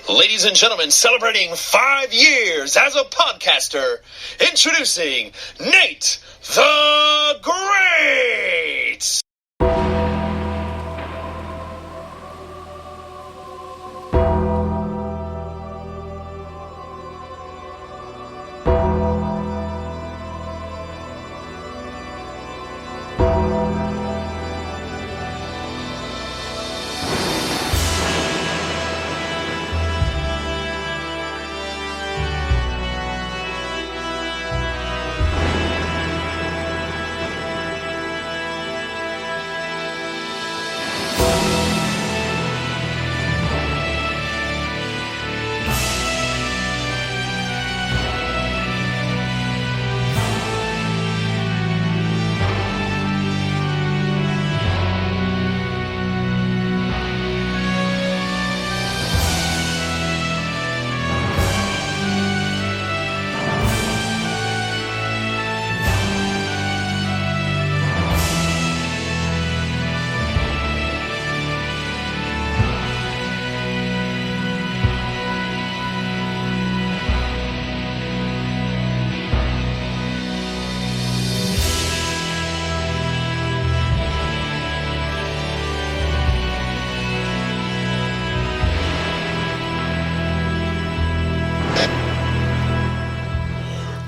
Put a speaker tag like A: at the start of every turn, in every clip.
A: Ladies and gentlemen, celebrating 5 years as a podcaster, introducing Nate the Great!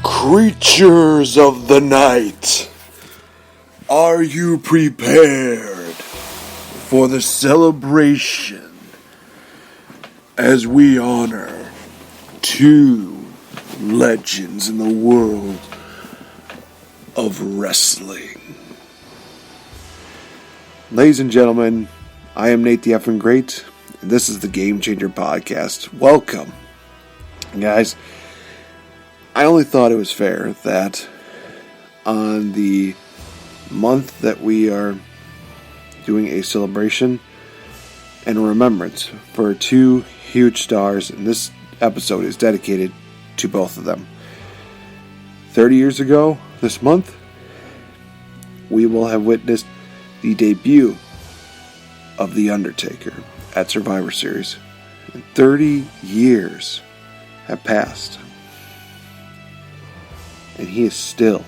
B: Creatures of the night, are you prepared for the celebration as we honor two legends in the world of wrestling? Ladies and gentlemen, I am NateFNGreat, and this is the Game Changer Podcast. Welcome. Guys, I only thought it was fair that on the month that we are doing a celebration and a remembrance for two huge stars, and this episode is dedicated to both of them. 30 years ago, this month, we will have witnessed the debut of The Undertaker at Survivor Series. And 30 years have passed. And he is still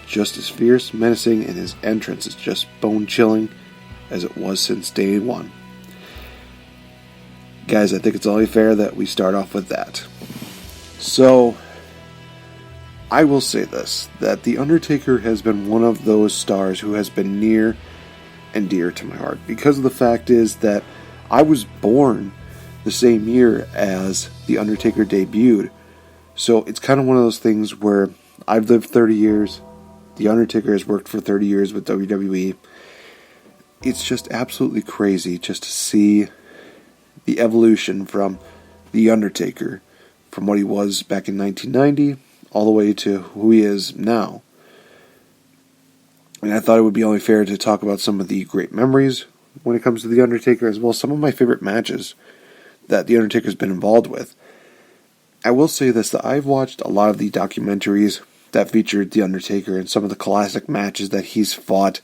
B: just as fierce, menacing, and his entrance is just bone-chilling as it was since day one. Guys, I think it's only fair that we start off with that. So, I will say this, that The Undertaker has been one of those stars who has been near and dear to my heart, because the fact is that I was born the same year as The Undertaker debuted. So it's kind of one of those things where I've lived 30 years, The Undertaker has worked for 30 years with WWE. It's just absolutely crazy just to see the evolution from The Undertaker, from what he was back in 1990, all the way to who he is now. And I thought it would be only fair to talk about some of the great memories when it comes to The Undertaker, as well as some of my favorite matches that The Undertaker's been involved with. I will say this, that I've watched a lot of the documentaries that featured The Undertaker and some of the classic matches that he's fought,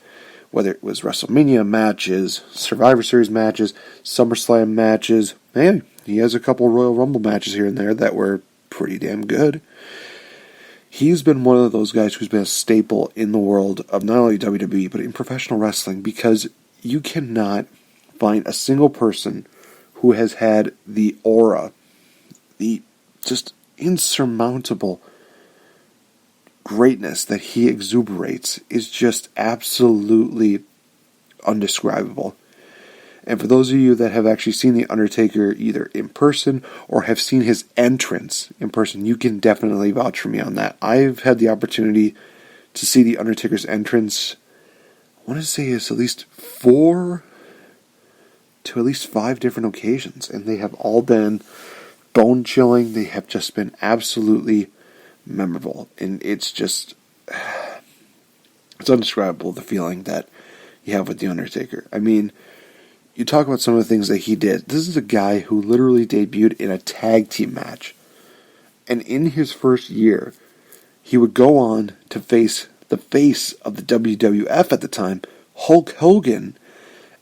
B: whether it was WrestleMania matches, Survivor Series matches, SummerSlam matches, and he has a couple Royal Rumble matches here and there that were pretty damn good. He's been one of those guys who's been a staple in the world of not only WWE, but in professional wrestling, because you cannot find a single person who has had the aura, the just insurmountable greatness that he exuberates is just absolutely undescribable. And for those of you that have actually seen The Undertaker either in person or have seen his entrance in person, you can definitely vouch for me on that. I've had the opportunity to see The Undertaker's entrance, I want to say it's at least 4 to at least 5 different occasions, and they have all been bone-chilling. They have just been absolutely memorable. And it's just, it's undescribable, the feeling that you have with The Undertaker. I mean, you talk about some of the things that he did. This is a guy who literally debuted in a tag team match. And in his first year, he would go on to face the face of the WWF at the time, Hulk Hogan,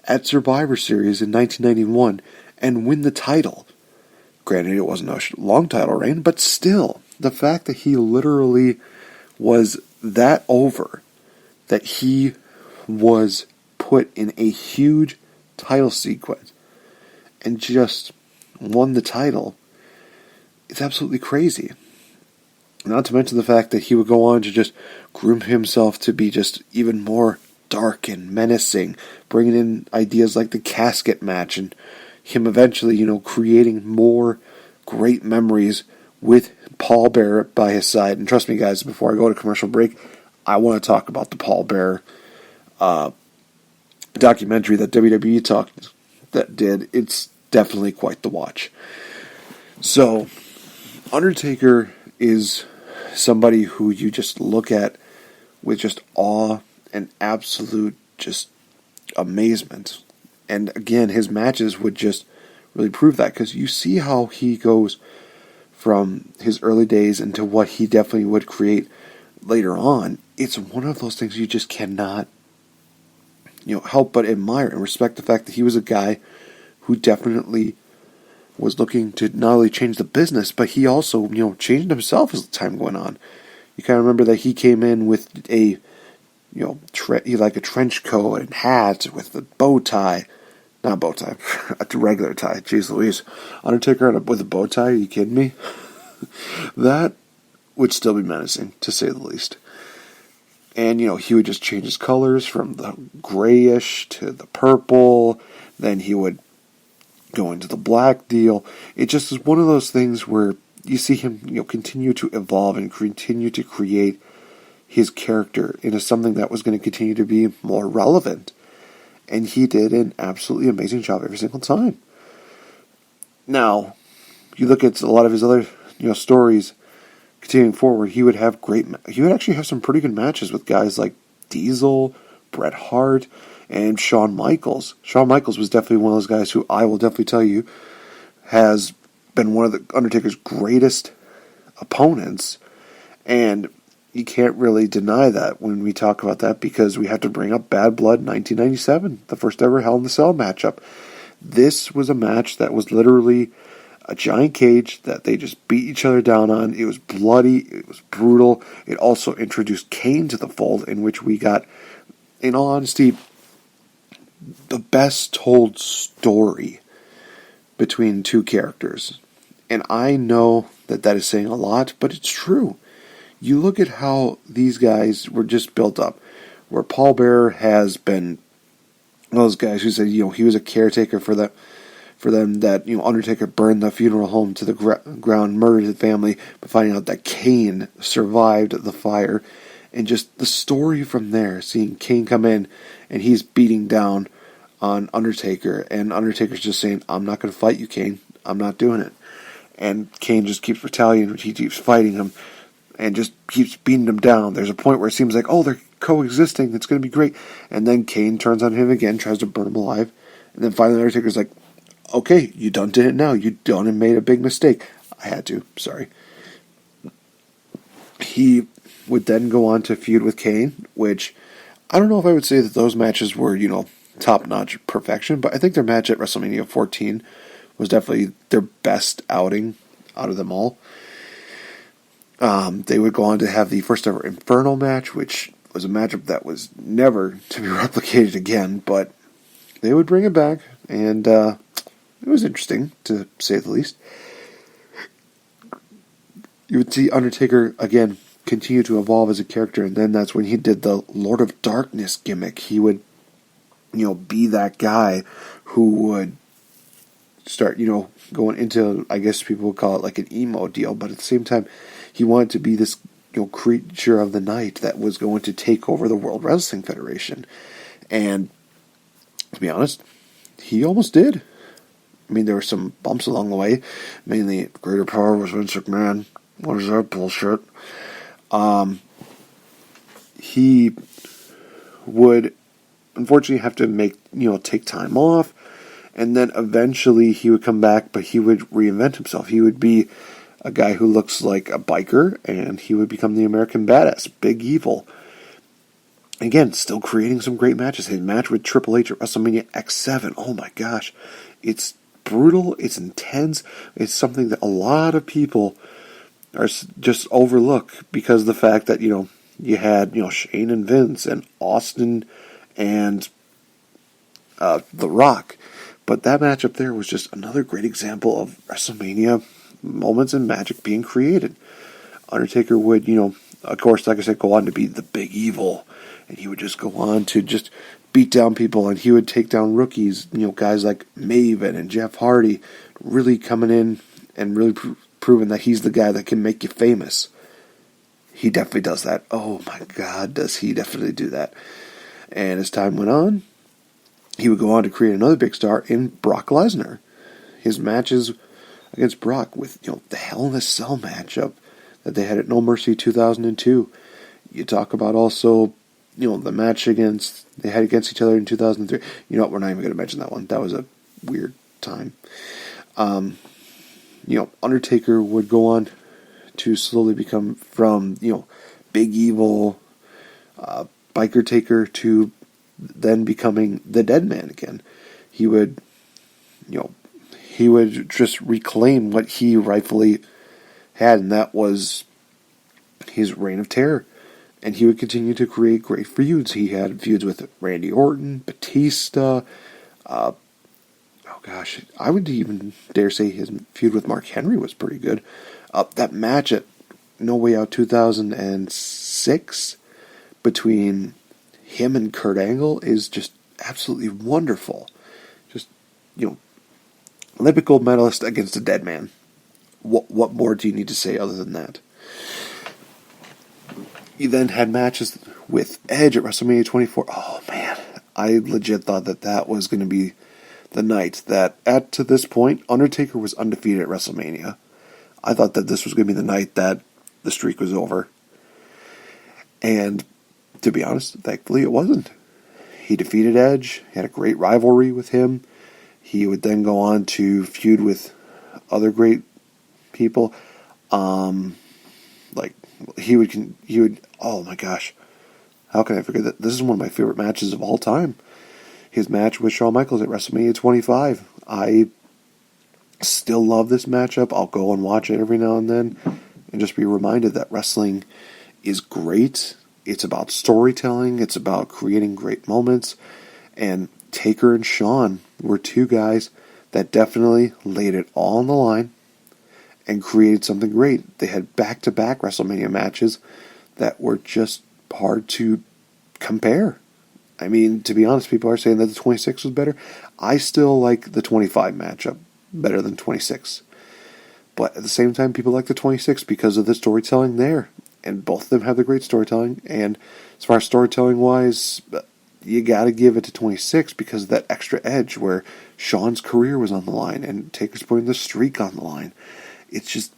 B: at Survivor Series in 1991, and win the title. Granted, it wasn't a long title reign, but still, the fact that he literally was that over, that he was put in a huge title sequence and just won the title, it's absolutely crazy. Not to mention the fact that he would go on to just groom himself to be just even more dark and menacing, bringing in ideas like the casket match, and him eventually, creating more great memories with Paul Bearer by his side. And trust me, guys, before I go to commercial break, I want to talk about the Paul Bearer documentary that WWE did. It's definitely quite the watch. So, Undertaker is somebody who you just look at with just awe and absolute just amazement. And again, his matches would just really prove that, because you see how he goes from his early days into what he definitely would create later on. It's one of those things you just cannot help but admire and respect the fact that he was a guy who definitely was looking to not only change the business, but he also, changed himself as the time went on. You kind of remember that he came in with a, like a trench coat and hat with a bow tie. Not bow tie, a regular tie. Jeez Louise. Undertaker with a bow tie? Are you kidding me? That would still be menacing, to say the least. And, he would just change his colors from the grayish to the purple. Then he would go into the black deal. It just is one of those things where you see him, continue to evolve and continue to create his character into something that was going to continue to be more relevant. And he did an absolutely amazing job every single time. Now, you look at a lot of his other, stories continuing forward, he would actually have some pretty good matches with guys like Diesel, Bret Hart, and Shawn Michaels. Shawn Michaels was definitely one of those guys who I will definitely tell you has been one of the Undertaker's greatest opponents, and you can't really deny that when we talk about that, because we have to bring up Bad Blood 1997, the first ever Hell in a Cell matchup. This was a match that was literally a giant cage that they just beat each other down on. It was bloody, it was brutal. It also introduced Kane to the fold, in which we got, in all honesty, the best told story between two characters. And I know that is saying a lot, but it's true. You look at how these guys were just built up, where Paul Bearer has been one of those guys who said, he was a caretaker for them, that, Undertaker burned the funeral home to the ground, murdered the family, but finding out that Kane survived the fire. And just the story from there, seeing Kane come in, and he's beating down on Undertaker, and Undertaker's just saying, I'm not going to fight you, Kane. I'm not doing it. And Kane just keeps retaliating, he keeps fighting him, and just keeps beating him down. There's a point where it seems like, they're coexisting, it's going to be great. And then Kane turns on him again, tries to burn him alive. And then finally Undertaker's like, okay, you done did it now. You done and made a big mistake. I had to, sorry. He would then go on to feud with Kane, which I don't know if I would say that those matches were, top-notch perfection, but I think their match at WrestleMania 14 was definitely their best outing out of them all. They would go on to have the first ever Inferno match, which was a matchup that was never to be replicated again, but they would bring it back, and it was interesting, to say the least. You would see Undertaker, again, continue to evolve as a character, and then that's when he did the Lord of Darkness gimmick. He would, be that guy who would start, going into, I guess people would call it like an emo deal, but at the same time, he wanted to be this, creature of the night that was going to take over the World Wrestling Federation. And, to be honest, he almost did. I mean, there were some bumps along the way, mainly greater power was Vince McMahon. What is that bullshit? He would unfortunately have to take time off, and then eventually he would come back, but he would reinvent himself. He would be a guy who looks like a biker, and he would become the American Badass, Big Evil. Again, still creating some great matches. His match with Triple H at WrestleMania X7, oh my gosh, it's brutal, it's intense, it's something that a lot of people are just overlook because of the fact that, you had, Shane and Vince and Austin and The Rock. But that matchup there was just another great example of WrestleMania moments and magic being created. Undertaker would, of course, like I said, go on to be the big evil, and he would just go on to just beat down people, and he would take down rookies, guys like Maven and Jeff Hardy, really coming in and really proving that he's the guy that can make you famous. He definitely does that. Oh my God, does he definitely do that. And as time went on, he would go on to create another big star in Brock Lesnar. His matches against Brock with, the Hell in a Cell matchup that they had at No Mercy 2002. You talk about also, the match they had against each other in 2003. You know what, we're not even going to mention that one. That was a weird time. Undertaker would go on to slowly become from, big evil biker taker to then becoming the Dead Man again. He would just reclaim what he rightfully had, and that was his reign of terror. And he would continue to create great feuds. He had feuds with Randy Orton, Batista. I would even dare say his feud with Mark Henry was pretty good. That match at No Way Out 2006 between him and Kurt Angle is just absolutely wonderful. Just, Olympic gold medalist against a dead man. What more do you need to say other than that? He then had matches with Edge at WrestleMania 24. Oh, man. I legit thought that was going to be the night that, to this point, Undertaker was undefeated at WrestleMania. I thought that this was going to be the night that the streak was over. And, to be honest, thankfully it wasn't. He defeated Edge, had a great rivalry with him. He would then go on to feud with other great people. He would, oh my gosh, how can I forget that? This is one of my favorite matches of all time. His match with Shawn Michaels at WrestleMania 25. I still love this matchup. I'll go and watch it every now and then and just be reminded that wrestling is great. It's about storytelling. It's about creating great moments. And Taker and Shawn were two guys that definitely laid it all on the line and created something great. They had back-to-back WrestleMania matches that were just hard to compare. I mean, to be honest, people are saying that the 26 was better. I still like the 25 matchup better than 26. But at the same time, people like the 26 because of the storytelling there. And both of them have the great storytelling. And as far as storytelling-wise, you got to give it to 26 because of that extra edge where Shawn's career was on the line and Taker's putting the streak on the line. It's just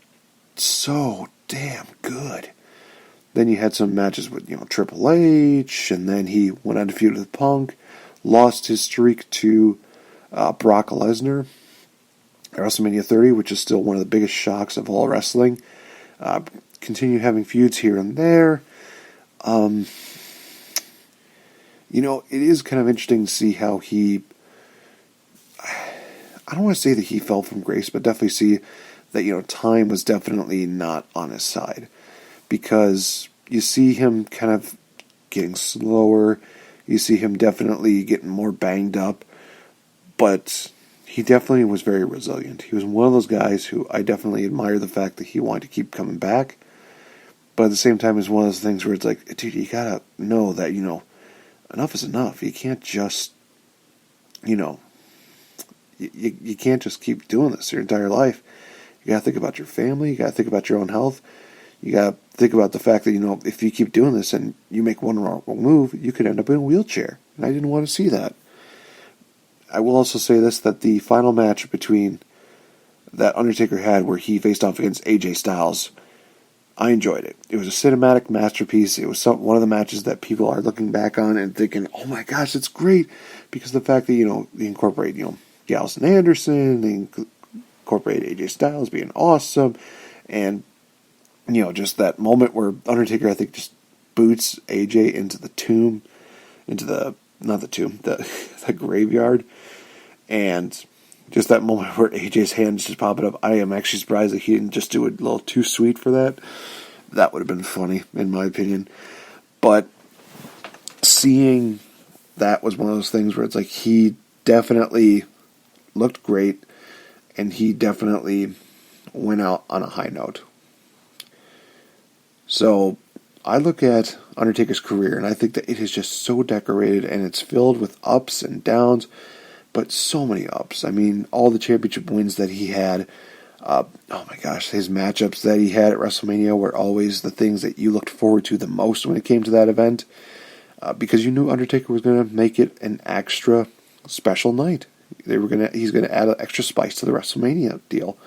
B: so damn good. Then you had some matches with, Triple H, and then he went on to feud with Punk, lost his streak to Brock Lesnar at WrestleMania 30, which is still one of the biggest shocks of all wrestling. Continued having feuds here and there. It is kind of interesting to see how he, I don't want to say that he fell from grace, but definitely see that, time was definitely not on his side. Because you see him kind of getting slower. You see him definitely getting more banged up. But he definitely was very resilient. He was one of those guys who I definitely admire the fact that he wanted to keep coming back. But at the same time, it's one of those things where it's like, dude, you gotta know that, enough is enough. You can't just, you can't just keep doing this your entire life. You gotta think about your family. You gotta think about your own health. You gotta think about the fact that, if you keep doing this and you make one wrong move, you could end up in a wheelchair. And I didn't want to see that. I will also say this, that the final match between that Undertaker had where he faced off against AJ Styles, I enjoyed it. It was a cinematic masterpiece. It was one of the matches that people are looking back on and thinking, oh my gosh, it's great. Because of the fact that, they incorporate, Gallows and Anderson, they incorporate AJ Styles being awesome, and just that moment where Undertaker, I think, just boots AJ into the tomb, the graveyard, and Just that moment where AJ's hand's just popping up. I am actually surprised that he didn't just do it a little too sweet for that. That would have been funny, in my opinion. But seeing that was one of those things where it's like he definitely looked great, and he definitely went out on a high note. So I look at Undertaker's career, and I think that it is just so decorated, and it's filled with ups and downs, but so many ups. I mean, all the championship wins that he had, oh my gosh, his matchups that he had at WrestleMania were always the things that you looked forward to the most when it came to that event, because you knew Undertaker was going to make it an extra special night. He's going to add an extra spice to the WrestleMania deal.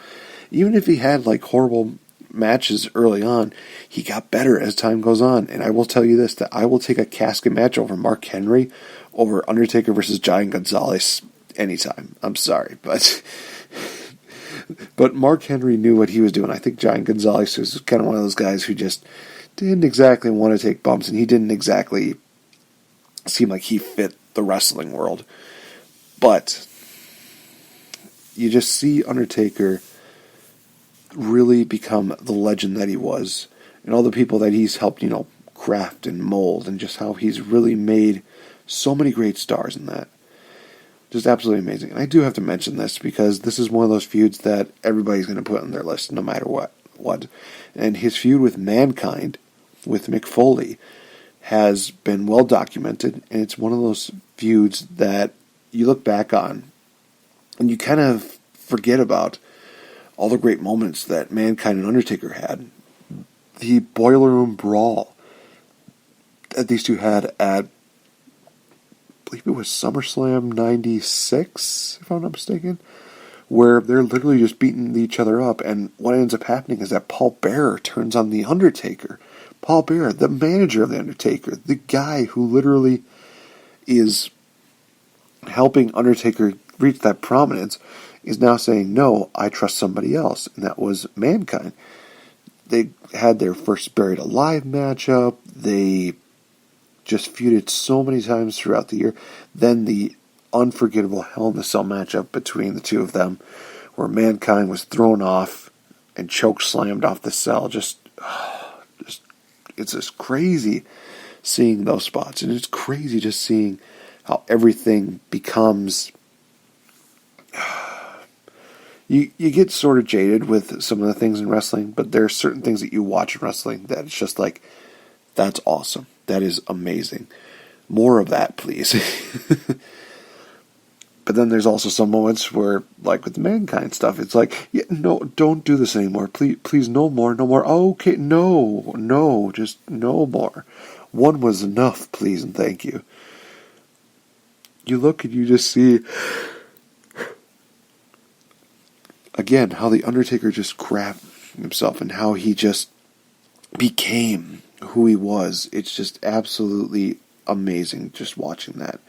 B: Even if he had like horrible matches early on, he got better as time goes on. And I will tell you this, that I will take a casket match over Mark Henry over Undertaker versus Giant Gonzalez anytime. I'm sorry, but Mark Henry knew what he was doing. I think Giant Gonzalez was kind of one of those guys who just didn't exactly want to take bumps, and he didn't exactly seem like he fit the wrestling world. But you just see Undertaker really become the legend that he was, and all the people that he's helped, craft and mold, and just how he's really made so many great stars in that. Just absolutely amazing. And I do have to mention this because this is one of those feuds that everybody's going to put on their list no matter what. And his feud with Mankind, with Mick Foley, has been well documented, and it's one of those feuds that you look back on and you kind of forget about all the great moments that Mankind and Undertaker had. The Boiler Room Brawl that these two had at, I believe it was SummerSlam 96, if I'm not mistaken, where they're literally just beating each other up, and what ends up happening is that Paul Bearer turns on The Undertaker. Paul Bearer, the manager of The Undertaker, the guy who literally is helping Undertaker reach that prominence, is now saying, no, I trust somebody else, and that was Mankind. They had their first Buried Alive matchup. They just feuded so many times throughout the year. Then the unforgettable Hell in a Cell matchup between the two of them, where Mankind was thrown off and choke slammed off the cell. It's just crazy seeing those spots, and it's crazy just seeing how everything becomes. You get sort of jaded with some of the things in wrestling, but there are certain things that you watch in wrestling that it's just like, that's awesome. That is amazing. More of that, please. But then there's also some moments where, like with the Mankind stuff, it's like, yeah, no, don't do this anymore. Please, no more. Okay, no, just no more. One was enough, please and thank you. You look and you just see, again, how The Undertaker just grabbed himself and how he just became who he was. It's just absolutely amazing just watching that.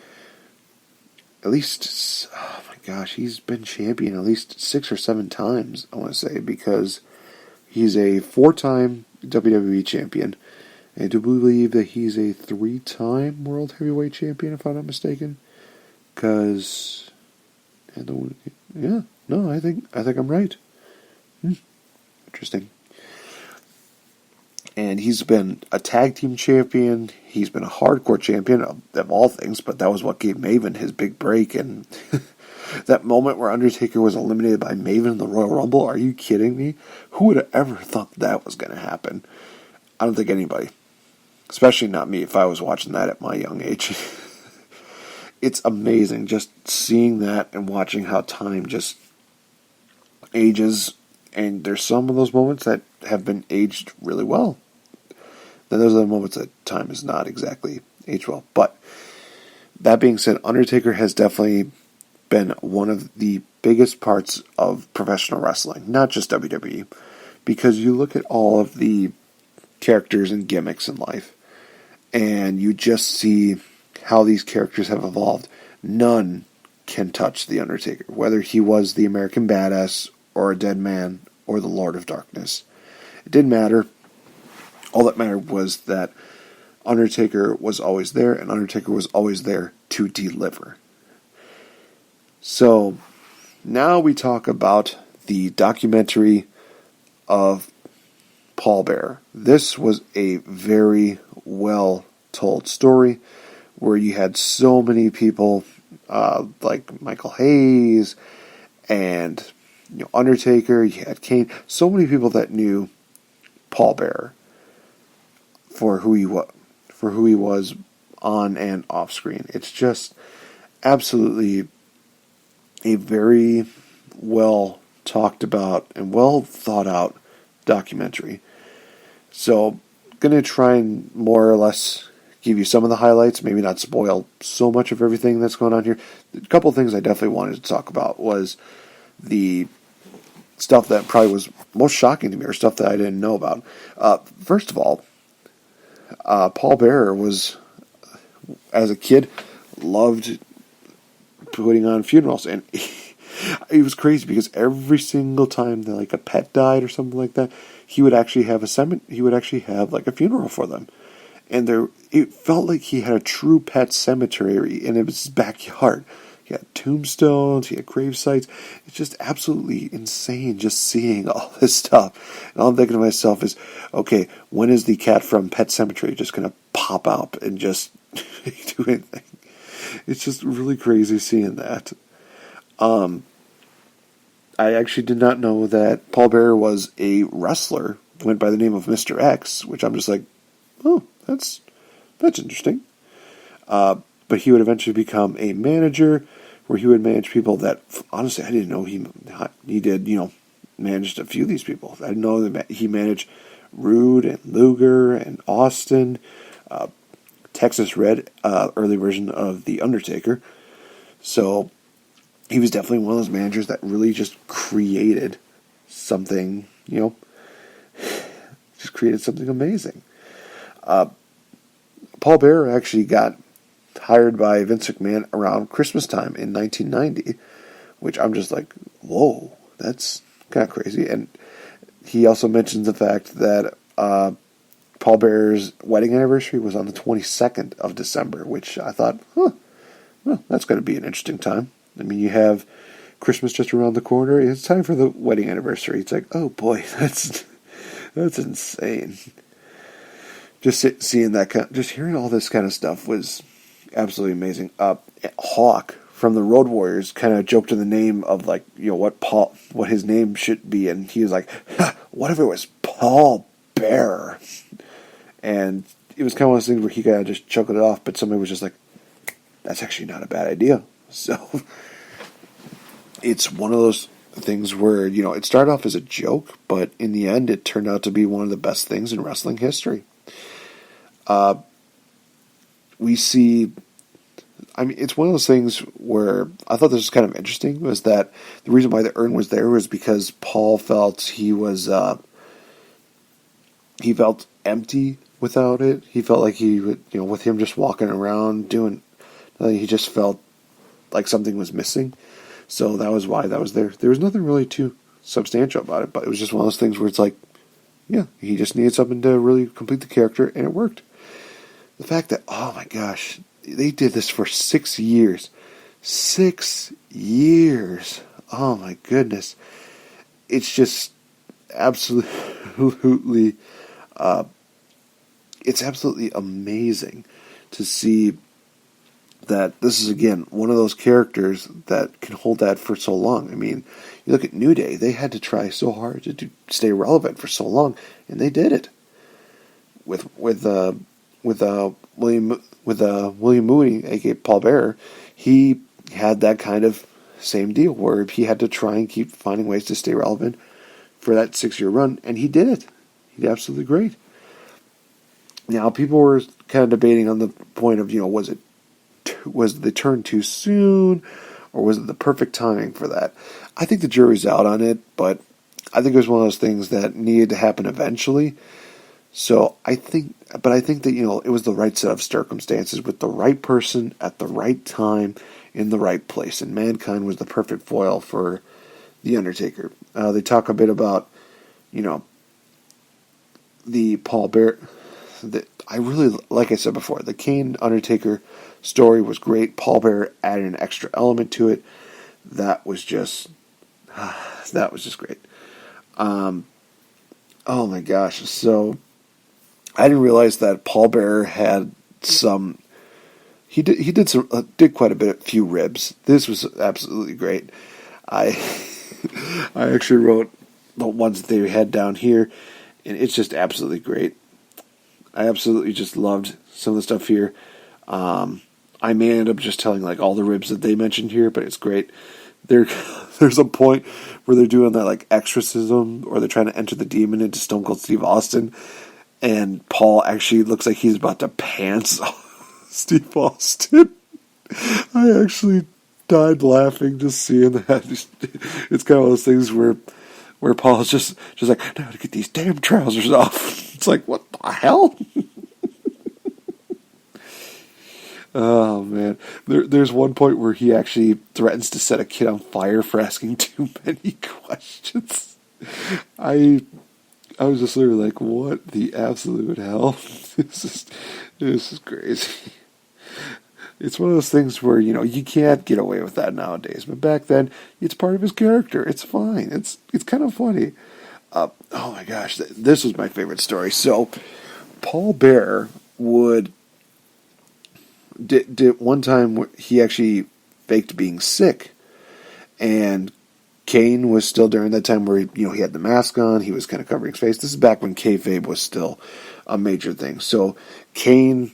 B: At least, oh my gosh, he's been champion at least 6 or 7 times, I want to say, because he's a 4-time WWE champion. I do believe that he's a 3-time World Heavyweight Champion, if I'm not mistaken. Because, I think I'm right. Interesting. And he's been a tag team champion. He's been a hardcore champion of all things, but that was what gave Maven his big break. And that moment where Undertaker was eliminated by Maven in the Royal Rumble, are you kidding me? Who would have ever thought that was going to happen? I don't think anybody. Especially not me if I was watching that at my young age. It's amazing just seeing that and watching how time just ages. And there's some of those moments that have been aged really well. Then there's other moments that time is not exactly aged well. But that being said, Undertaker has definitely been one of the biggest parts of professional wrestling, not just WWE. Because you look at all of the characters and gimmicks in life, and you just see how these characters have evolved. None can touch The Undertaker, whether he was the American Badass or a Dead Man or the Lord of Darkness. It didn't matter. All that mattered was that Undertaker was always there, and Undertaker was always there to deliver. So, Now we talk about the documentary of Paul Bearer. This was a very well told story where you had so many people like Michael Hayes and Undertaker. You had Kane. So many people that knew Paul Bearer for who he was on and off screen. It's just absolutely a very well talked about and well thought out documentary. So, going to try and more or less give you some of the highlights, maybe not spoil so much of everything that's going on here. A couple of things I definitely wanted to talk about was the stuff that probably was most shocking to me, or stuff that I didn't know about. First of all, Paul Bearer was, as a kid, loved putting on funerals, and it was crazy because every single time that like a pet died or something like that, he would actually have like a funeral for them. And it felt like he had a true pet cemetery in his backyard. He had tombstones, he had grave sites. It's just absolutely insane just seeing all this stuff. And all I'm thinking to myself is, okay, when is the cat from Pet Sematary just going to pop out and just do anything? It's just really crazy seeing that. I actually did not know that Paul Bearer was a wrestler, went by the name of Mr. X, which I'm just like, oh, that's interesting. But he would eventually become a manager, where he would manage people that, honestly, I didn't know he did, managed a few of these people. I didn't know that he managed Rude and Luger and Austin, Texas Red, early version of The Undertaker. So he was definitely one of those managers that really just created something, just created something amazing. Paul Bearer actually got hired by Vince McMahon around Christmas time in 1990, which I'm just like, whoa, that's kind of crazy. And he also mentions the fact that Paul Bearer's wedding anniversary was on the 22nd of December, which I thought, well, that's going to be an interesting time. I mean, you have Christmas just around the corner. It's time for the wedding anniversary. It's like, oh boy, that's insane. Just seeing that, just hearing all this kind of stuff was absolutely amazing. Hawk from the Road Warriors kind of joked in the name of what his name should be, and he was like, what if it was Paul Bearer? And it was kind of one of those things where he kind of just chuckled it off, but somebody was just like, that's actually not a bad idea. So it's one of those things where, it started off as a joke, but in the end it turned out to be one of the best things in wrestling history. We see, it's one of those things where I thought this was kind of interesting, was that the reason why the urn was there was because Paul felt he felt empty without it. He felt like he would, with him just walking around doing, he just felt like something was missing. So that was why that was there. There was nothing really too substantial about it, but it was just one of those things where it's like, yeah, he just needed something to really complete the character, and it worked. The fact that, oh my gosh, they did this for 6 years. 6 years. Oh my goodness. It's just absolutely, it's absolutely amazing to see that this is, again, one of those characters that can hold that for so long. I mean, you look at New Day, they had to try so hard to stay relevant for so long, and they did it. With William Mooney, aka Paul Bearer, he had that kind of same deal where he had to try and keep finding ways to stay relevant for that 6-year run, and he did it. He did absolutely great. Now, people were kind of debating on the point of, was the turn too soon, or was it the perfect timing for that? I think the jury's out on it, but I think it was one of those things that needed to happen eventually. So I think that, it was the right set of circumstances with the right person at the right time in the right place, and Mankind was the perfect foil for The Undertaker. They talk a bit about, the Paul Bearer. I really, like I said before, the Kane Undertaker story was great. Paul Bearer added an extra element to it. that was just great. Oh my gosh! So I didn't realize that Paul Bearer had some. He did quite a few ribs. This was absolutely great. I I actually wrote the ones that they had down here, and it's just absolutely great. I absolutely just loved some of the stuff here. I may end up just telling like all the ribs that they mentioned here, but it's great. There's a point where they're doing that like exorcism, or they're trying to enter the demon into Stone Cold Steve Austin, and Paul actually looks like he's about to pants Steve Austin. I actually died laughing just seeing that. It's kind of one of those things where Paul's just like, I gotta get these damn trousers off. It's like, what the hell? Oh man, there's one point where he actually threatens to set a kid on fire for asking too many questions. I was just literally like, what the absolute hell? This is crazy. It's one of those things where, you can't get away with that nowadays. But back then, it's part of his character. It's fine. It's kind of funny. Oh my gosh, this was my favorite story. So, Paul Bearer did one time he actually faked being sick, and Kane was still during that time where he had the mask on, he was kind of covering his face. This is back when kayfabe was still a major thing. So Kane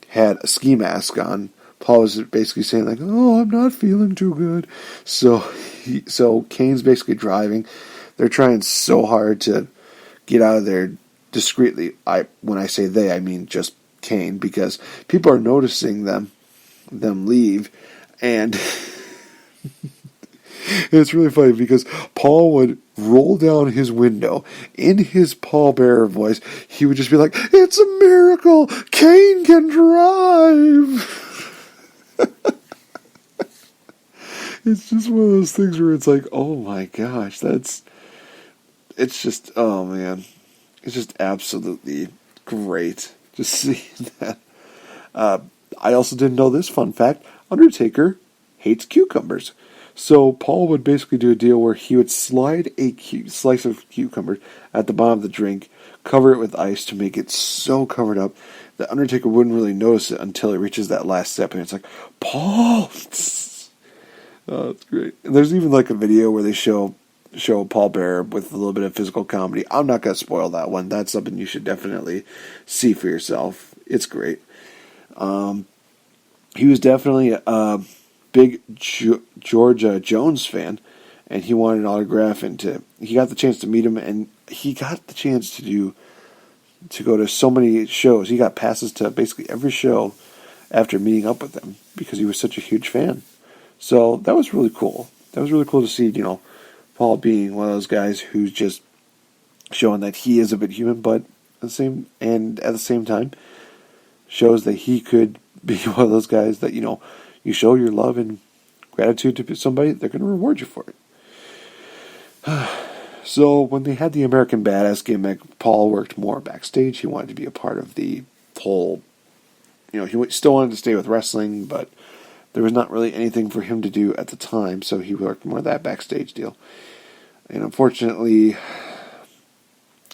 B: had a ski mask on. Paul was basically saying like, "Oh, I'm not feeling too good." So Kane's basically driving. They're trying so hard to get out of there discreetly. When I say they, I mean just Kane, because people are noticing them leave, and it's really funny because Paul would roll down his window in his Paul Bearer voice. He would just be like, "It's a miracle! Kane can drive!" It's just one of those things where it's like, oh my gosh, it's just, oh man, it's just absolutely great just seeing that. I also didn't know this fun fact. Undertaker hates cucumbers. So Paul would basically do a deal where he would slide a slice of cucumber at the bottom of the drink, cover it with ice to make it so covered up that Undertaker wouldn't really notice it until it reaches that last step, and it's like, Paul! Oh, that's great. And there's even like a video where they show Paul Bearer with a little bit of physical comedy. I'm not going to spoil that one. That's something you should definitely see for yourself. It's great. He was definitely a big Georgia Jones fan, and he wanted an autograph, and he got the chance to meet him, and he got the chance to go to so many shows. He got passes to basically every show after meeting up with him because he was such a huge fan. So that was really cool. That was really cool to see, Paul being one of those guys who's just showing that he is a bit human, but at the same time shows that he could be one of those guys that, you show your love and gratitude to somebody, they're going to reward you for it. So when they had the American Badass gimmick, Paul worked more backstage. He wanted to be a part of the whole, he still wanted to stay with wrestling, but there was not really anything for him to do at the time, so he worked more of that backstage deal. And unfortunately,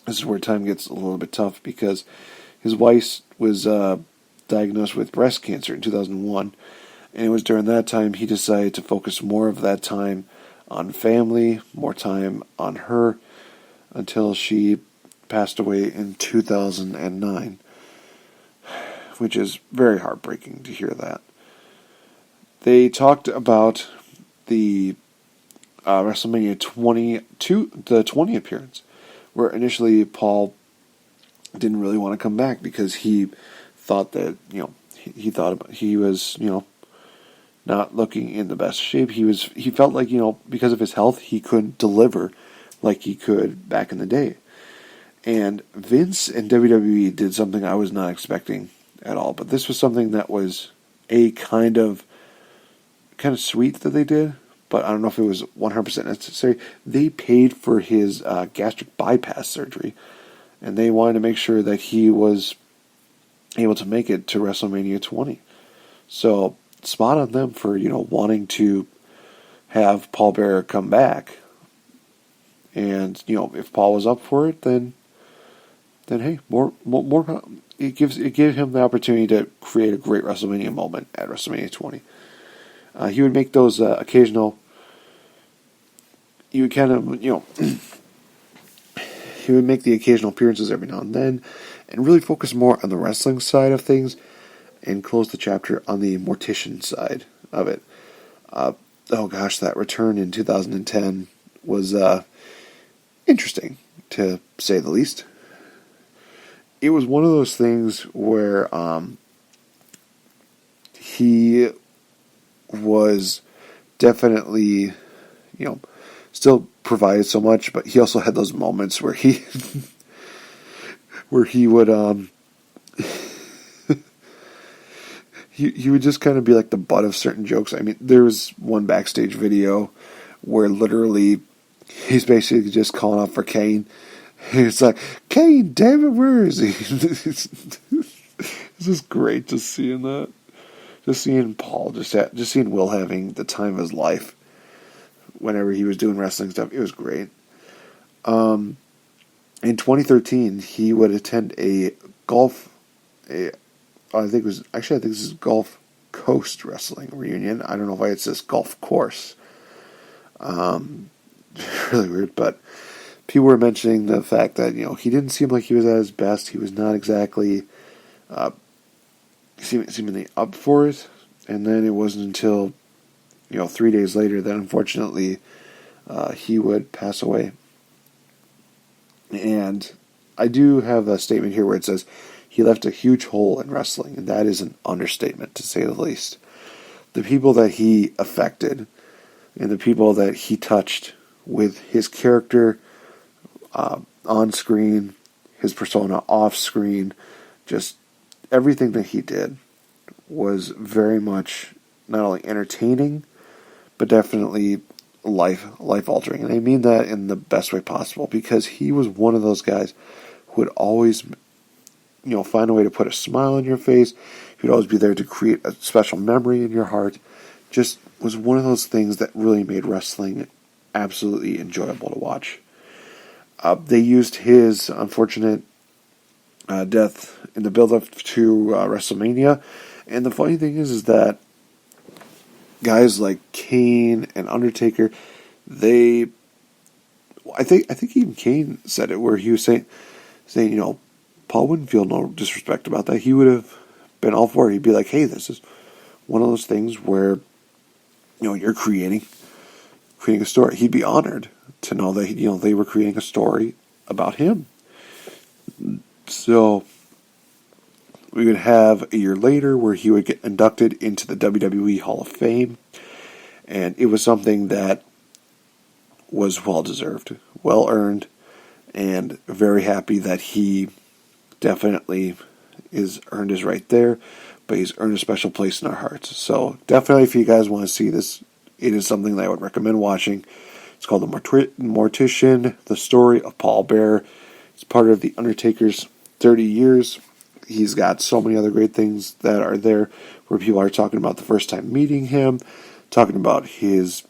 B: this is where time gets a little bit tough, because his wife was diagnosed with breast cancer in 2001, and it was during that time he decided to focus more of that time on family, more time on her, until she passed away in 2009, which is very heartbreaking to hear that. They talked about the WrestleMania 20 appearance, where initially Paul didn't really want to come back because he thought that, he was, not looking in the best shape. He felt like, because of his health, he couldn't deliver like he could back in the day. And Vince and WWE did something I was not expecting at all, but this was something that was a kind of sweet that they did, but I don't know if it was 100% necessary. They paid for his gastric bypass surgery, and they wanted to make sure that he was able to make it to WrestleMania 20. So, spot on them for, wanting to have Paul Bearer come back. And, you know, if Paul was up for it, then hey, more it gives him the opportunity to create a great WrestleMania moment at WrestleMania 20. He would make those occasional. He would kind of, you know, he would make the occasional appearances every now and then, and really focus more on the wrestling side of things, and close the chapter on the Mortician side of it. Oh gosh, that return in 2010 was interesting, to say the least. It was one of those things where he was definitely, you know, still provided so much, but he also had those moments where he would he would just kind of be like the butt of certain jokes. I mean, there was one backstage video where literally he's basically just calling out for Kane. It's like, Kane, damn it, where is he? It's just great just seeing that. Just seeing Paul, just seeing Will having the time of his life whenever he was doing wrestling stuff. It was great. In 2013, he would attend I think this is Gulf Coast Wrestling reunion. I don't know why it says Golf Course. Really weird, but people were mentioning the fact that, you know, he didn't seem like he was at his best. He was not exactly seemingly up for it. And then it wasn't until, you know, 3 days later that unfortunately he would pass away. And I do have a statement here where it says he left a huge hole in wrestling, and that is an understatement, to say the least. The people that he affected and the people that he touched with his character on screen, his persona off screen, just everything that he did was very much not only entertaining, but definitely life altering. And I mean that in the best way possible, because he was one of those guys who would always, you know, find a way to put a smile on your face. He would always be there to create a special memory in your heart. Just was one of those things that really made wrestling absolutely enjoyable to watch. They used his unfortunate death in the build-up to WrestleMania, and the funny thing is that guys like Kane and Undertaker, I think even Kane said it, where he was saying, you know, Paul wouldn't feel no disrespect about that. He would have been all for it. He'd be like, hey, this is one of those things where, you know, you're creating a story. He'd be honored to know that, you know, they were creating a story about him. So we would have a year later where he would get inducted into the WWE Hall of Fame, and it was something that was well-deserved, well-earned, and very happy that he definitely is earned his right there, but he's earned a special place in our hearts. So definitely, if you guys want to see this, it is something that I would recommend watching. It's called The Mortician, the story of Paul Bearer. It's part of The Undertaker's 30 years. He's got so many other great things that are there, where people are talking about the first time meeting him, talking about his,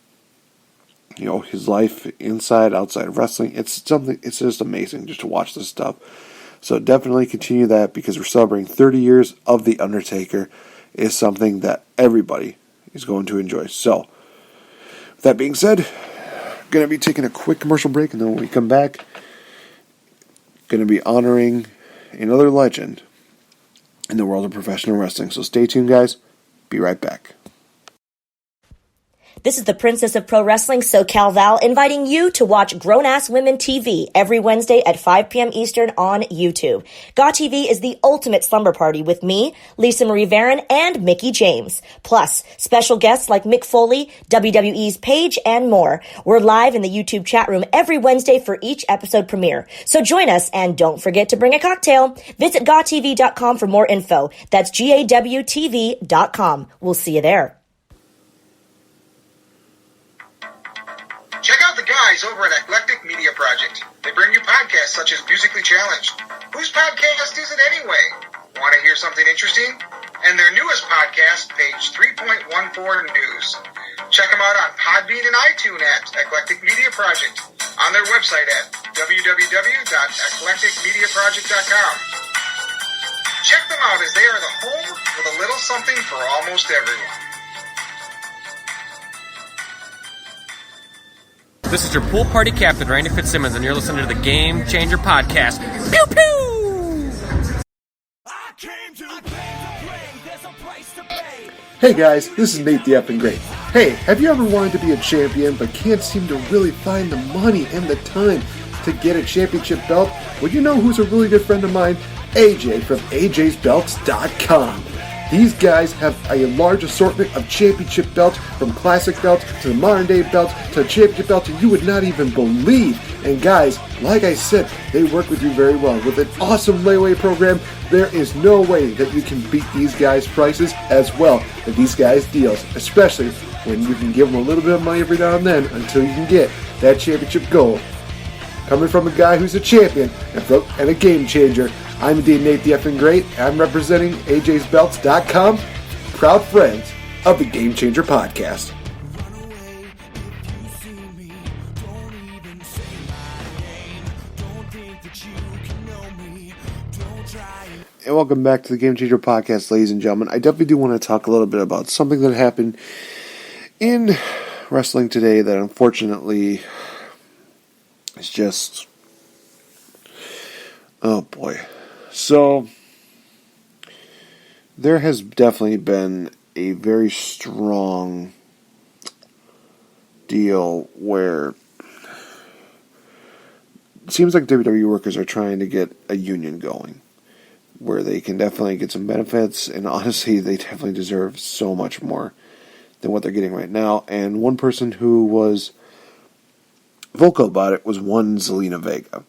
B: you know, his life inside, outside of wrestling. It's just amazing just to watch this stuff. So definitely continue that, because we're celebrating 30 years of The Undertaker. Is something that everybody is going to enjoy. So, with that being said, going to be taking a quick commercial break, and then when we come back, going to be honoring another legend in the world of professional wrestling. So stay tuned, guys. Be right back.
C: This is the Princess of Pro Wrestling, SoCal Val, inviting you to watch Grown Ass Women TV every Wednesday at 5 p.m. Eastern on YouTube. GAW TV is the ultimate slumber party with me, Lisa Marie Varon, and Mickey James. Plus, special guests like Mick Foley, WWE's Paige, and more. We're live in the YouTube chat room every Wednesday for each episode premiere. So join us, and don't forget to bring a cocktail. Visit GawTV.com for more info. That's GAWTV.com. We'll see you there.
D: Check out the guys over at Eclectic Media Project. They bring you podcasts such as Musically Challenged. Whose podcast is it anyway? Want to hear something interesting? And their newest podcast, Page 3.14 News. Check them out on Podbean and iTunes at Eclectic Media Project, on their website at www.eclecticmediaproject.com. Check them out as they are the home with a little something for almost everyone.
E: This is your pool party captain, Randy Fitzsimmons, and you're listening to the Game Changer Podcast. Pew pew!
B: Hey guys, this is NateFNGreat. Hey, have you ever wanted to be a champion but can't seem to really find the money and the time to get a championship belt? Well, you know who's a really good friend of mine? AJ from AJsBelts.com. These guys have a large assortment of championship belts, from classic belts to the modern day belts to championship belts you would not even believe. And guys, like I said, they work with you very well. With an awesome layaway program, there is no way that you can beat these guys' prices as well as these guys' deals, especially when you can give them a little bit of money every now and then until you can get that championship gold. Coming from a guy who's a champion and a game changer, I'm indeed NateFNGreat. I'm representing AJsBelts.com, proud friends of the Game Changer Podcast. And welcome back to the Game Changer Podcast, ladies and gentlemen. I definitely do want to talk a little bit about something that happened in wrestling today that unfortunately is just... oh boy. So, there has definitely been a very strong deal where it seems like WWE workers are trying to get a union going, where they can definitely get some benefits, and honestly, they definitely deserve so much more than what they're getting right now. And one person who was vocal about it was one Zelina Vega.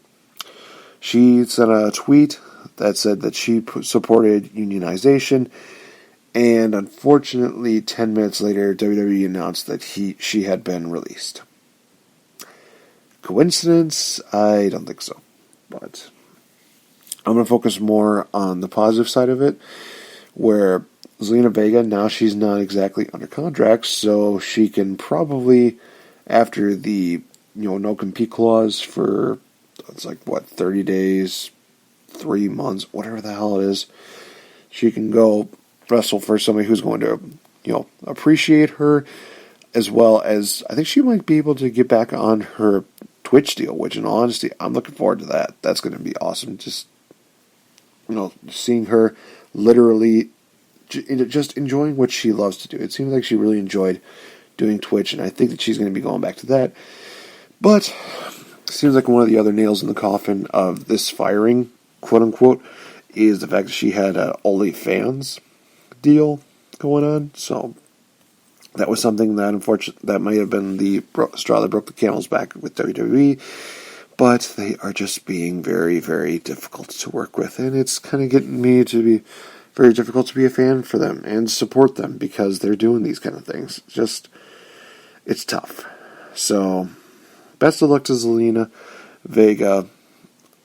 B: She sent a tweet that said that she supported unionization, and unfortunately 10 minutes later WWE announced that she had been released. Coincidence? I don't think so, but I'm going to focus more on the positive side of it, where Zelina Vega, now she's not exactly under contract, so she can probably, after the no-compete clause for, it's 30 days, 3 months, whatever the hell it is, she can go wrestle for somebody who's going to, appreciate her, as well as I think she might be able to get back on her Twitch deal, which in all honesty, I'm looking forward to that. That's going to be awesome. Just, seeing her literally just enjoying what she loves to do. It seems like she really enjoyed doing Twitch, and I think that she's going to be going back to that. But it seems like one of the other nails in the coffin of this firing, quote-unquote, is the fact that she had an OnlyFans deal going on. So that was something that, unfortunately, that might have been the straw that broke the camel's back with WWE. But they are just being very, very difficult to work with. And it's kind of getting me to be very difficult to be a fan for them and support them because they're doing these kind of things. It's tough. So, best of luck to Zelina Vega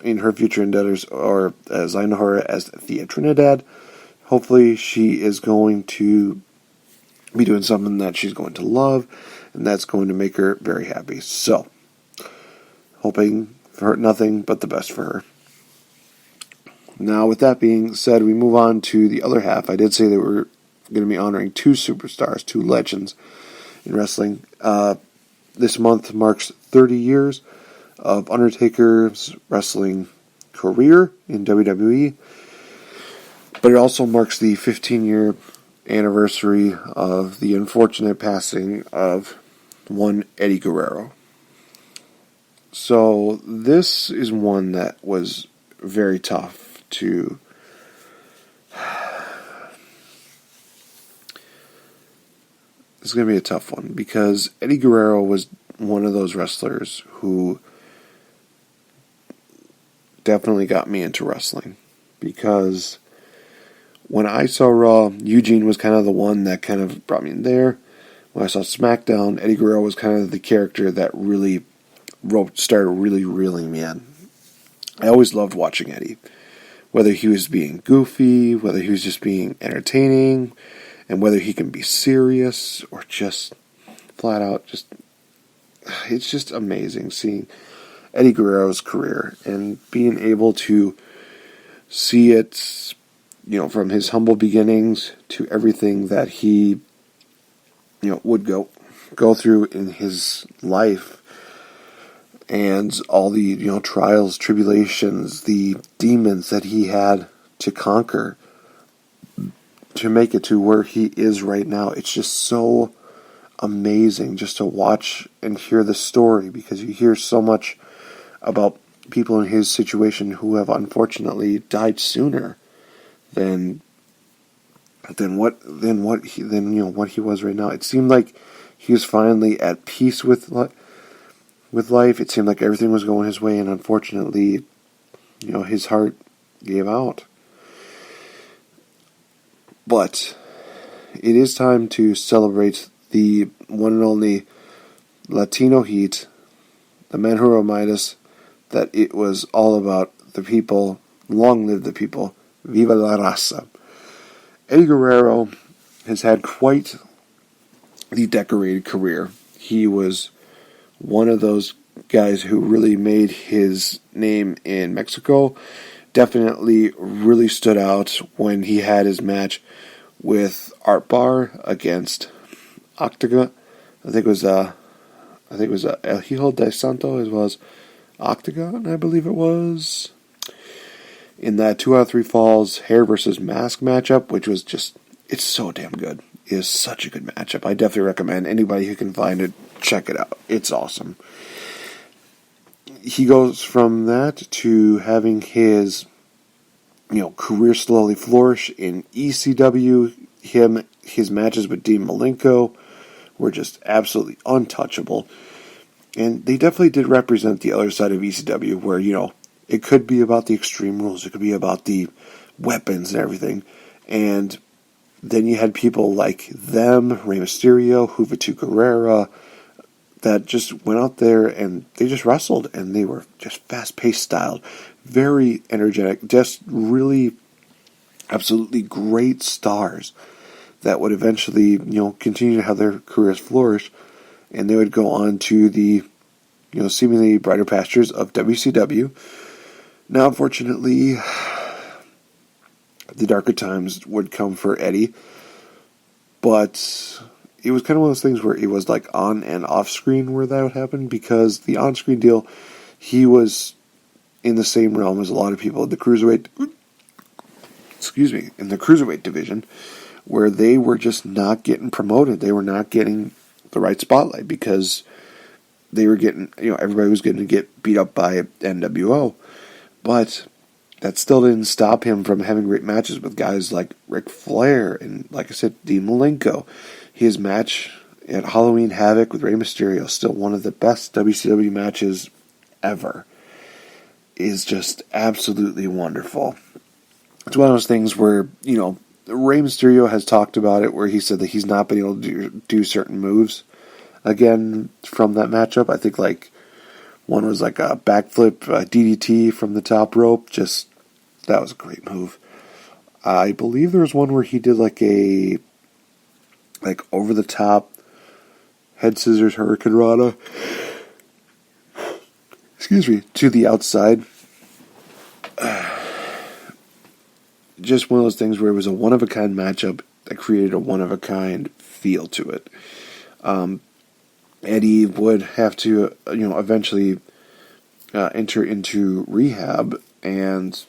B: in her future endeavors, or as I know her as Thea Trinidad. Hopefully she is going to be doing something that she's going to love, and that's going to make her very happy. So, hoping for her nothing but the best for her. Now, with that being said, we move on to the other half. I did say that we're going to be honoring two superstars, two legends in wrestling. This month marks 30 years of Undertaker's wrestling career in WWE, but it also marks the 15-year anniversary of the unfortunate passing of one Eddie Guerrero. So this is one that was very tough to it's going to be a tough one because Eddie Guerrero was one of those wrestlers who definitely got me into wrestling, because when I saw Raw, Eugene was kind of the one that kind of brought me in there. When I saw SmackDown, Eddie Guerrero was kind of the character that really started really reeling me in. I always loved watching Eddie, whether he was being goofy, whether he was just being entertaining, and whether he can be serious or just flat out it's just amazing seeing Eddie Guerrero's career and being able to see it, from his humble beginnings to everything that he, would go through in his life, and all the, trials, tribulations, the demons that he had to conquer to make it to where he is right now. It's just so amazing just to watch and hear the story, because you hear so much about people in his situation who have unfortunately died sooner than what he was right now. It seemed like he was finally at peace with life. It seemed like everything was going his way, and unfortunately, his heart gave out. But it is time to celebrate the one and only Latino heat, the man who reminded us that it was all about the people. Long live the people. Viva la raza. Eddie Guerrero has had quite the decorated career. He was one of those guys who really made his name in Mexico. Definitely really stood out when he had his match with Art Bar against Octagon. I think it was El Hijo de Santo, as well as Octagon, I believe it was, in that 2 out of 3 falls hair versus mask matchup, which was it's so damn good. It is such a good matchup. I definitely recommend anybody who can find it, check it out. It's awesome. He goes from that to having his, career slowly flourish in ECW. His matches with Dean Malenko were just absolutely untouchable. And they definitely did represent the other side of ECW, where, it could be about the Extreme Rules, it could be about the weapons and everything. And then you had people like them, Rey Mysterio, Juventud Guerrera, that just went out there and they just wrestled, and they were just fast-paced styled, very energetic, just really absolutely great stars that would eventually, continue to have their careers flourish, and they would go on to the, seemingly brighter pastures of WCW. Now, unfortunately, the darker times would come for Eddie, but it was kind of one of those things where it was like on and off screen where that would happen, because the on-screen deal, he was in the same realm as a lot of people in the cruiserweight division, where they were just not getting promoted. They were not getting the right spotlight because they were getting, everybody was going to get beat up by NWO. But that still didn't stop him from having great matches with guys like Ric Flair and, like I said, Dean Malenko. His match at Halloween Havoc with Rey Mysterio, still one of the best WCW matches ever, is just absolutely wonderful. It's one of those things where, Rey Mysterio has talked about it, where he said that he's not been able to do certain moves again from that matchup. I think one was like a backflip DDT from the top rope. That was a great move. I believe there was one where he did a over the top head scissors Hurricane Rana. Excuse me, to the outside. Just one of those things where it was a one-of-a-kind matchup that created a one-of-a-kind feel to it. Eddie would have to, eventually enter into rehab, and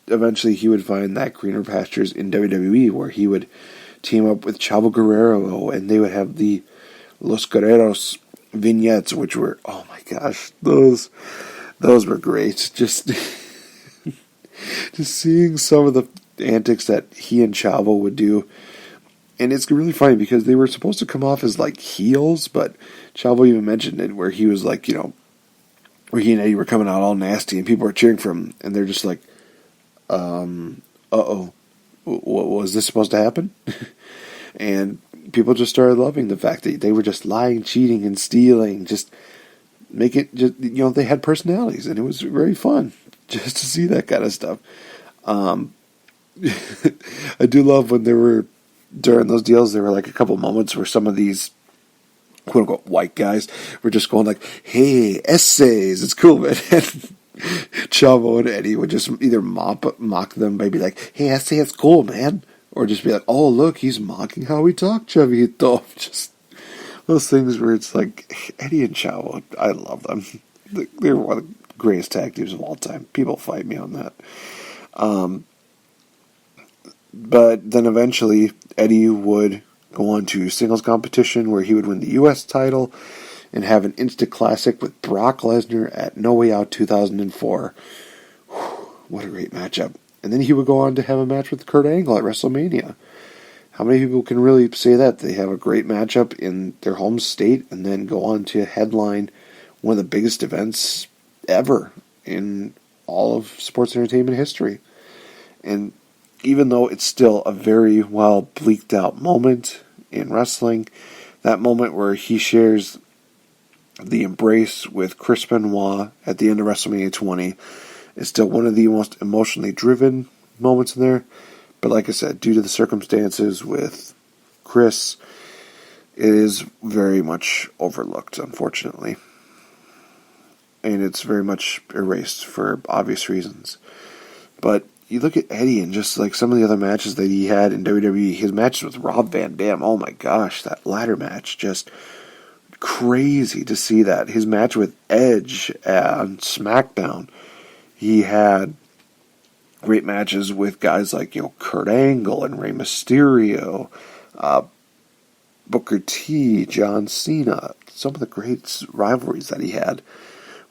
B: eventually he would find that greener pastures in WWE, where he would team up with Chavo Guerrero, and they would have the Los Guerreros vignettes, which were, oh my gosh, those were great. Just seeing some of the antics that he and Chavo would do. And it's really funny because they were supposed to come off as heels, but Chavo even mentioned it, where he was where he and Eddie were coming out all nasty and people were cheering for him, and they're just uh-oh, what was this supposed to happen? And people just started loving the fact that they were just lying, cheating, and stealing, they had personalities, and it was very fun just to see that kind of stuff. I do love when during those deals, there were a couple moments where some of these quote-unquote white guys were just going like, hey, essays, it's cool, man. And Chavo and Eddie would just either mock them by be like, hey, essay, it's cool, man. Or just be like, oh, look, he's mocking how we talk, Chavito. Just those things where it's like, Eddie and Chavo, I love them. They're one of the greatest tag teams of all time. People fight me on that. But then eventually, Eddie would go on to singles competition where he would win the U.S. title and have an instant classic with Brock Lesnar at No Way Out 2004. What a great matchup. And then he would go on to have a match with Kurt Angle at WrestleMania. How many people can really say that? They have a great matchup in their home state and then go on to headline one of the biggest events ever in all of sports entertainment history. And even though it's still a very well bleaked out moment in wrestling, that moment where he shares the embrace with Chris Benoit at the end of WrestleMania 20 is still one of the most emotionally driven moments in there. But like I said, due to the circumstances with Chris, it is very much overlooked, unfortunately. And it's very much erased for obvious reasons. But you look at Eddie and just like some of the other matches that he had in WWE, his matches with Rob Van Dam, oh my gosh, that ladder match, just crazy to see that. His match with Edge on SmackDown, he had great matches with guys like, Kurt Angle and Rey Mysterio, Booker T, John Cena. Some of the great rivalries that he had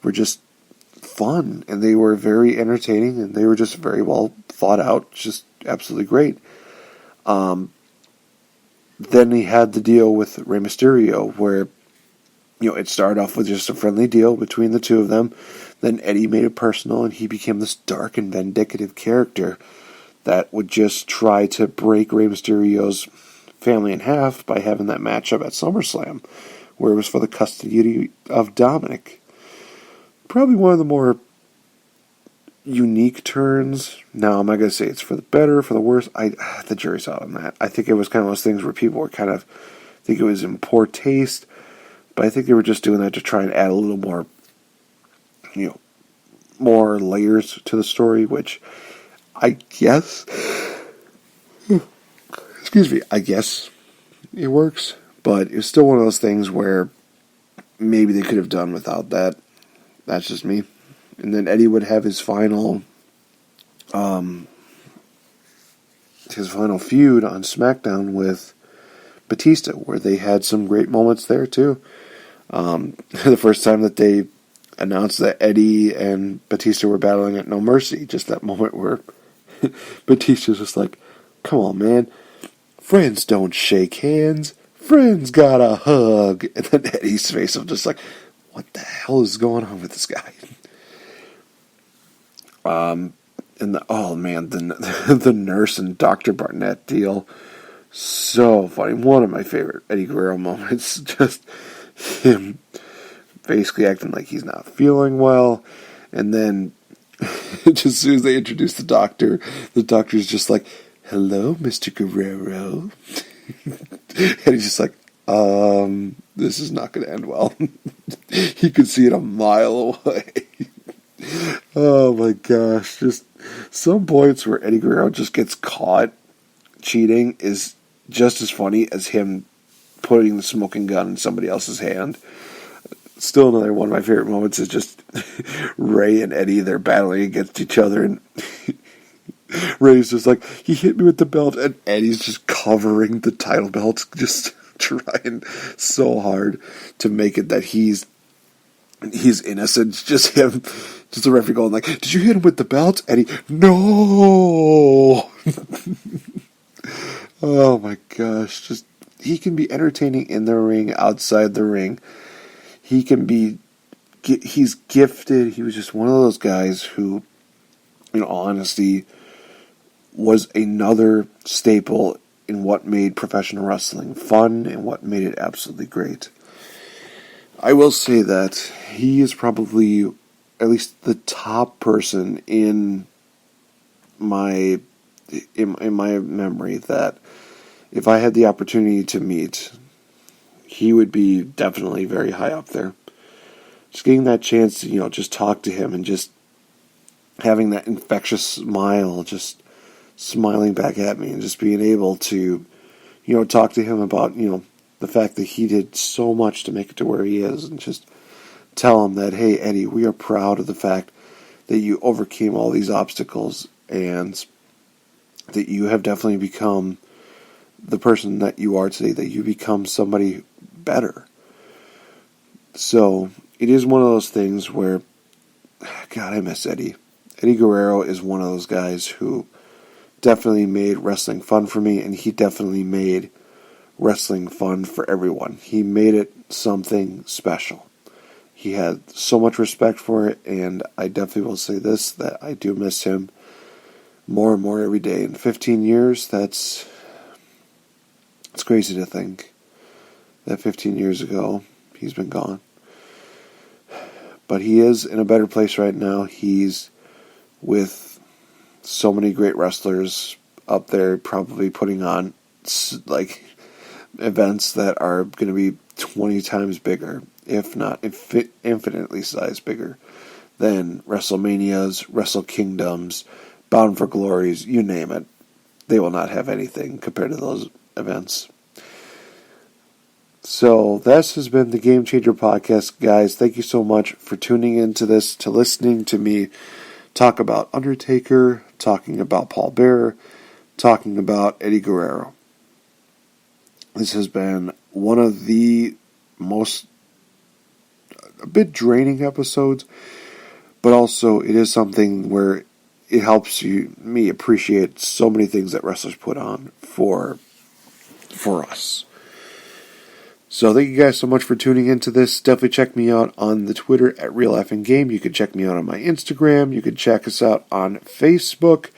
B: were just fun, and they were very entertaining, and they were just very well thought out, just absolutely great. Then he had the deal with Rey Mysterio, where, it started off with just a friendly deal between the two of them. Then Eddie made it personal, and he became this dark and vindictive character that would just try to break Rey Mysterio's family in half by having that matchup at SummerSlam, where it was for the custody of Dominic. Probably one of the more unique turns. Now, I'm not going to say it's for the better or for the worse. The jury's out on that. I think it was kind of those things where people were kind of think it was in poor taste, but I think they were just doing that to try and add a little more, more layers to the story, which I guess, I guess it works, but it's still one of those things where maybe they could have done without that. That's just me. And then Eddie would have his final feud on SmackDown with Batista, where they had some great moments there too. The first time that they announced that Eddie and Batista were battling at No Mercy, just that moment where Batista's just like, come on, man. Friends don't shake hands. Friends gotta hug. And then Eddie's face of just like, what the hell is going on with this guy? And the nurse and Dr. Barnett deal, so funny. One of my favorite Eddie Guerrero moments, just him basically acting like he's not feeling well, and then just as soon as they introduce the doctor's just like, hello, Mr. Guerrero. And he's just like, this is not going to end well. He could see it a mile away. Oh my gosh, just some points where Eddie Guerrero just gets caught cheating is just as funny as him putting the smoking gun in somebody else's hand. Still another one of my favorite moments is just Ray and Eddie, they're battling against each other, and Ray's just like, he hit me with the belt, and Eddie's just covering the title belt, just trying so hard to make it that he's innocent. Just him, just the referee going like, did you hit him with the belt? Eddie, no! Oh my gosh, just, he can be entertaining in the ring, outside the ring. He can be, he's gifted. He was just one of those guys who, in all honesty, was another staple in what made professional wrestling fun and what made it absolutely great. I will say that he is probably at least the top person in my memory that if I had the opportunity to meet, he would be definitely very high up there. Just getting that chance to, just talk to him and just having that infectious smile, just smiling back at me and just being able to, talk to him about, the fact that he did so much to make it to where he is, and just tell him that, hey, Eddie, we are proud of the fact that you overcame all these obstacles and that you have definitely become the person that you are today, that you become somebody better. So it is one of those things where, God, I miss Eddie. Eddie Guerrero is one of those guys who definitely made wrestling fun for me, and he definitely made wrestling fun for everyone. He made it something special. He had so much respect for it, and I definitely will say this, that I do miss him more and more every day. In 15 years, it's crazy to think that 15 years ago, he's been gone. But he is in a better place right now. He's with so many great wrestlers up there, probably putting on events that are going to be 20 times bigger, if not infinitely sized bigger than WrestleManias, Wrestle Kingdoms, Bound for Glories, you name it. They will not have anything compared to those events. So this has been the Game Changer Podcast. Guys, thank you so much for tuning into this, to listening to me talk about Undertaker, talking about Paul Bearer, talking about Eddie Guerrero. This has been one of the most a bit draining episodes, but also it is something where it helps me appreciate so many things that wrestlers put on for us. So thank you guys so much for tuning into this. Definitely check me out on the Twitter at RealFNGame. You can check me out on my Instagram. You can check us out on Facebook.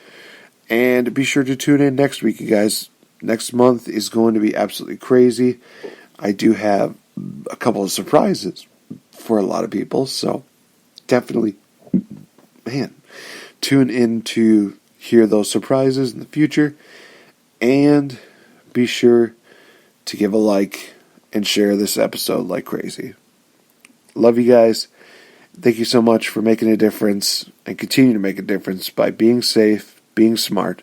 B: And be sure to tune in next week, you guys. Next month is going to be absolutely crazy. I do have a couple of surprises for a lot of people. So definitely, tune in to hear those surprises in the future. And be sure to give a like and share this episode like crazy. Love you guys. Thank you so much for making a difference and continue to make a difference by being safe, being smart,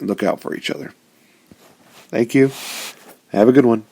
B: and look out for each other. Thank you. Have a good one.